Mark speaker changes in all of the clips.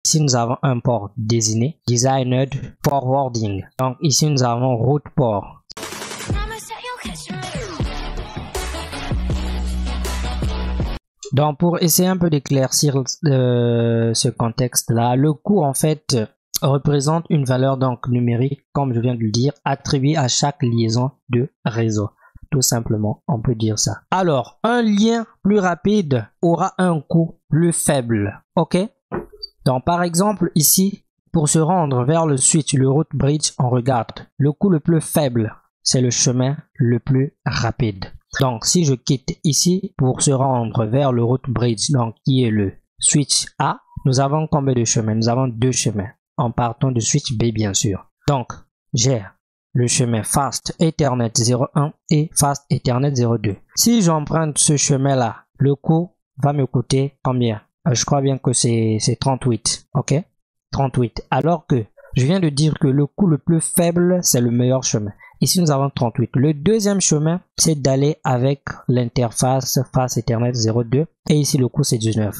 Speaker 1: Ici, nous avons un port désigné, Designed Forwarding. Donc ici, nous avons Route Port. Donc pour essayer un peu d'éclaircir ce contexte-là, le coût en fait représente une valeur donc numérique, comme je viens de le dire, attribuée à chaque liaison de réseau. Tout simplement, on peut dire ça. Alors, un lien plus rapide aura un coût plus faible. Ok? Donc par exemple ici, pour se rendre vers le switch, le route bridge, on regarde. Le coût le plus faible, c'est le chemin le plus rapide. Donc si je quitte ici pour se rendre vers le route bridge, donc qui est le switch A, nous avons combien de chemins? Nous avons deux chemins en partant du switch B bien sûr. Donc j'ai le chemin Fast Ethernet 01 et Fast Ethernet 02. Si j'emprunte ce chemin là, le coût va me coûter combien? Je crois bien que c'est 38, ok? 38. Alors que je viens de dire que le coût le plus faible, c'est le meilleur chemin. Ici, nous avons 38. Le deuxième chemin, c'est d'aller avec l'interface Fast Ethernet 02. Et ici, le coût, c'est 19.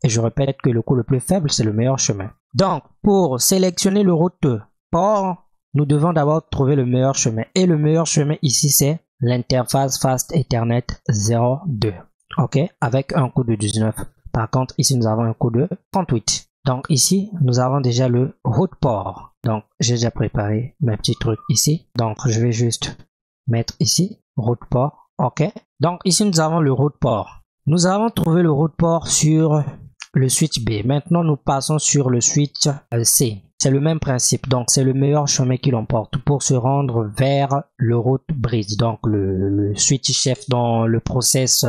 Speaker 1: Et je répète que le coût le plus faible, c'est le meilleur chemin. Donc, pour sélectionner le route port, nous devons d'abord trouver le meilleur chemin. Et le meilleur chemin ici, c'est l'interface Fast Ethernet 02. Ok? Avec un coût de 19. Par contre, ici, nous avons un coût de 38. Donc ici, nous avons déjà le route port. Donc j'ai déjà préparé mes petits trucs ici. Donc je vais juste mettre ici route port. Ok. Donc ici, nous avons le route port. Nous avons trouvé le route port sur le switch B. Maintenant, nous passons sur le switch C. C'est le même principe. Donc c'est le meilleur chemin qui l'emporte pour se rendre vers le route bridge. Donc le switch chef dans le process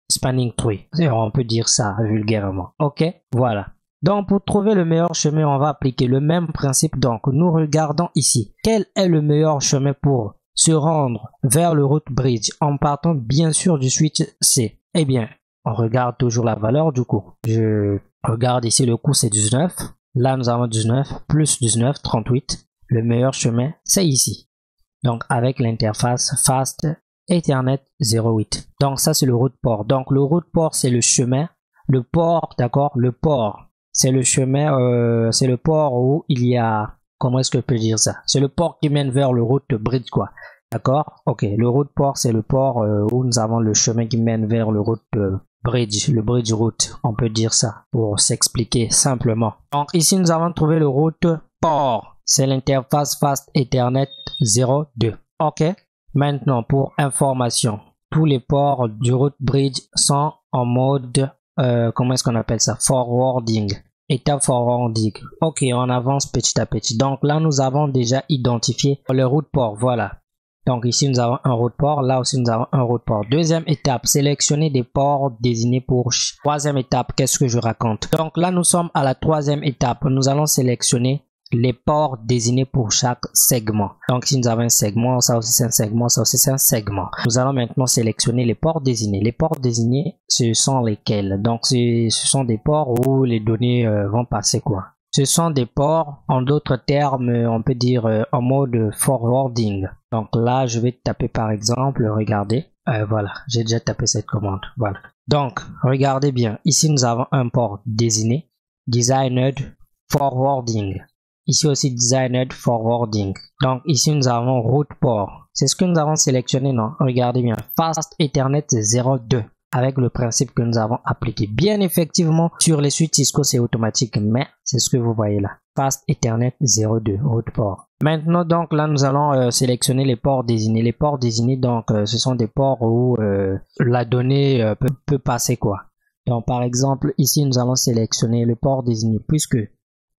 Speaker 1: spanning tree. On peut dire ça vulgairement. Ok. Voilà. Donc pour trouver le meilleur chemin, on va appliquer le même principe. Donc nous regardons ici. Quel est le meilleur chemin pour se rendre vers le route bridge en partant bien sûr du switch C? Eh bien, on regarde toujours la valeur du coût. Je regarde ici, le coût c'est 19. Là nous avons 19 plus 19, 38. Le meilleur chemin c'est ici. Donc avec l'interface Fast Ethernet 08. Donc ça c'est le route port. Donc le route port c'est le chemin. Le port, d'accord, le port. C'est le chemin, c'est le port où il y a, comment est-ce que je peux dire ça? C'est le port qui mène vers le route bridge, quoi. D'accord? Ok, le route port, c'est le port où nous avons le chemin qui mène vers le route bridge, le bridge route, on peut dire ça, pour s'expliquer simplement. Donc ici, nous avons trouvé le route port. C'est l'interface Fast Ethernet 02. Ok? Maintenant, pour information, tous les ports du route bridge sont en mode comment est-ce qu'on appelle ça? Forwarding. Étape forwarding. Ok, on avance petit à petit. Donc là, nous avons déjà identifié le route port. Voilà. Donc ici, nous avons un route port. Là aussi, nous avons un route port. Deuxième étape, sélectionner des ports désignés pour... Troisième étape, qu'est-ce que je raconte? Donc là, nous sommes à la troisième étape. Nous allons sélectionner les ports désignés pour chaque segment. Donc si nous avons un segment, ça aussi c'est un segment, ça aussi c'est un segment. Nous allons maintenant sélectionner les ports désignés. Les ports désignés, ce sont lesquels? Donc ce sont des ports où les données vont passer quoi. Ce sont des ports, en d'autres termes, on peut dire en mode forwarding. Donc là, je vais taper par exemple, regardez. Voilà, j'ai déjà tapé cette commande. Voilà. Donc, regardez bien. Ici, nous avons un port désigné, Designed Forwarding. Ici aussi Designed Forwarding. Donc ici nous avons route port. C'est ce que nous avons sélectionné, non? Regardez bien. Fast Ethernet 02. Avec le principe que nous avons appliqué. Bien effectivement, sur les suites Cisco c'est automatique, mais c'est ce que vous voyez là. Fast Ethernet 02, route port. Maintenant donc là nous allons sélectionner les ports désignés. Les ports désignés donc ce sont des ports où la donnée peut passer quoi. Donc par exemple ici nous allons sélectionner le port désigné puisque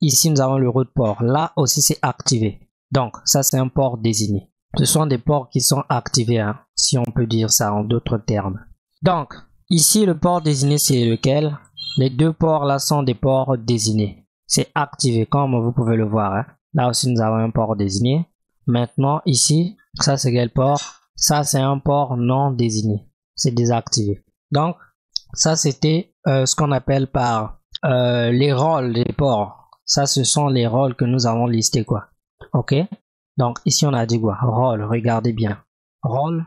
Speaker 1: ici, nous avons le route port. Là aussi, c'est activé. Donc, ça, c'est un port désigné. Ce sont des ports qui sont activés, hein, si on peut dire ça en d'autres termes. Donc, ici, le port désigné, c'est lequel? Les deux ports là sont des ports désignés. C'est activé, comme vous pouvez le voir. Hein. Là aussi, nous avons un port désigné. Maintenant, ici, ça, c'est quel port? Ça, c'est un port non désigné. C'est désactivé. Donc, ça, c'était ce qu'on appelle par les rôles des ports. Ça, ce sont les rôles que nous avons listés, quoi. Ok? Donc, ici, on a dit quoi? Rôle, regardez bien. Rôle,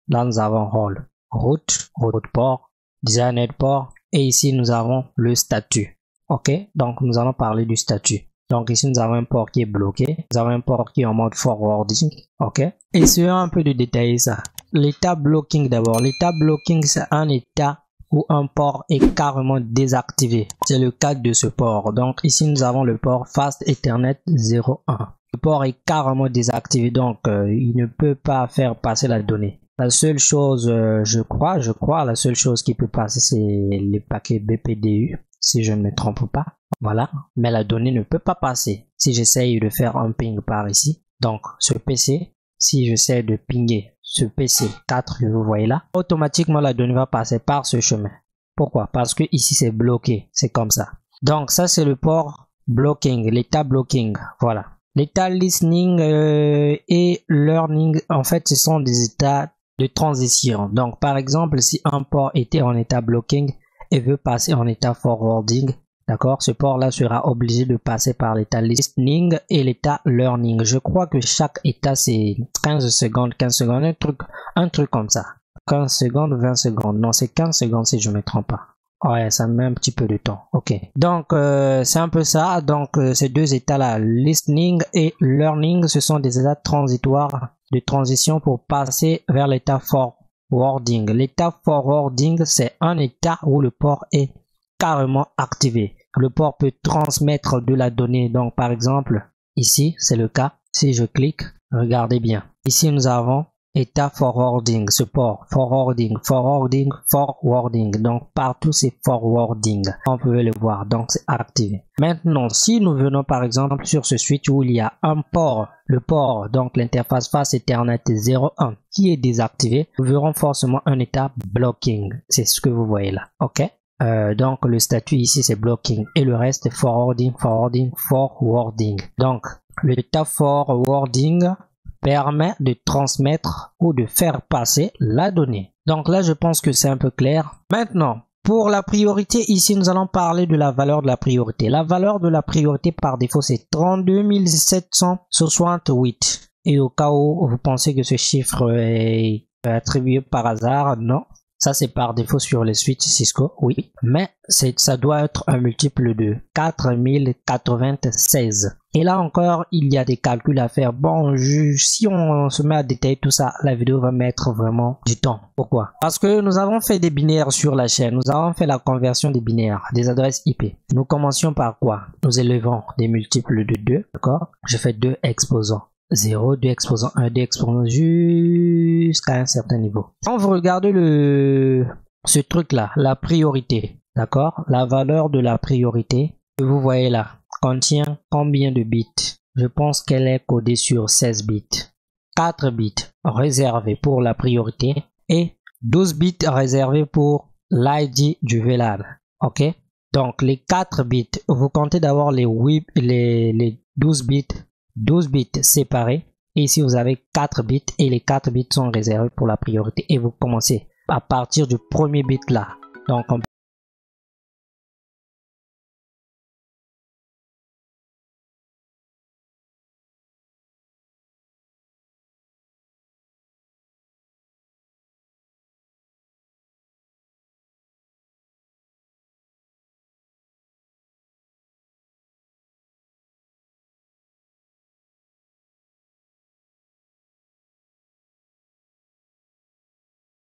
Speaker 1: là, nous avons rôle. Route port, Designed port. Et ici, nous avons le statut. Ok, donc nous allons parler du statut. Donc ici nous avons un port qui est bloqué, nous avons un port qui est en mode forwarding. Ok, essayons un peu de détailler ça. L'état blocking d'abord. L'état blocking, c'est un état où un port est carrément désactivé. C'est le cas de ce port. Donc ici nous avons le port Fast Ethernet 01. Le port est carrément désactivé, donc il ne peut pas faire passer la donnée. La seule chose, je crois, la seule chose qui peut passer, c'est les paquets BPDU, si je ne me trompe pas. Voilà, mais la donnée ne peut pas passer. Si j'essaye de faire un ping par ici, donc ce PC, si j'essaie de pinguer ce PC 4 que vous voyez là, automatiquement la donnée va passer par ce chemin. Pourquoi? Parce que ici c'est bloqué, c'est comme ça. Donc ça c'est le port blocking, l'état blocking, voilà. L'état listening et learning, en fait, ce sont des états de transition. Donc, par exemple, si un port était en état blocking et veut passer en état forwarding, d'accord, ce port-là sera obligé de passer par l'état listening et l'état learning. Je crois que chaque état, c'est 15 secondes, un truc comme ça. 15 secondes, 20 secondes. Non, c'est 15 secondes si je ne me trompe pas. Ouais, ça met un petit peu de temps. Ok. Donc, c'est un peu ça. Donc, ces deux états-là, listening et learning, ce sont des états transitoires de transition pour passer vers l'état forwarding. L'état forwarding, c'est un état où le port est carrément activé. Le port peut transmettre de la donnée. Donc, par exemple, ici, c'est le cas. Si je clique, regardez bien. Ici, nous avons état forwarding, ce port, forwarding. Donc, partout, c'est forwarding. On peut le voir. Donc, c'est activé. Maintenant, si nous venons, par exemple, sur ce switch où il y a un port, le port, donc l'interface Fast Ethernet 01, qui est désactivé, nous verrons forcément un état blocking. C'est ce que vous voyez là. OK? Donc, le statut ici, c'est blocking. Et le reste, est forwarding. Donc, l'état forwarding permet de transmettre ou de faire passer la donnée. Donc là, je pense que c'est un peu clair. Maintenant, pour la priorité, ici, nous allons parler de la valeur de la priorité. La valeur de la priorité par défaut, c'est 32 768. Et au cas où vous pensez que ce chiffre est attribué par hasard, non. Ça, c'est par défaut sur les switches Cisco, oui. Mais ça doit être un multiple de 4096. Et là encore, il y a des calculs à faire. Bon, si on se met à détailler tout ça, la vidéo va mettre vraiment du temps. Pourquoi? Parce que nous avons fait des binaires sur la chaîne. Nous avons fait la conversion des binaires, des adresses IP. Nous commencions par quoi? Nous élevons des multiples de 2, d'accord? Je fais 2 exposants. 0, 2 exposants 1, 2 exposants jusqu'à un certain niveau. Quand vous regardez ce truc là, la priorité, d'accord, la valeur de la priorité que vous voyez là contient combien de bits? Je pense qu'elle est codée sur 16 bits. 4 bits réservés pour la priorité et 12 bits réservés pour l'ID du VLAN. Ok, donc les 4 bits, vous comptez d'avoir les 12 bits. 12 bits séparés et ici vous avez 4 bits et les 4 bits sont réservés pour la priorité et vous commencez à partir du premier bit là. Donc on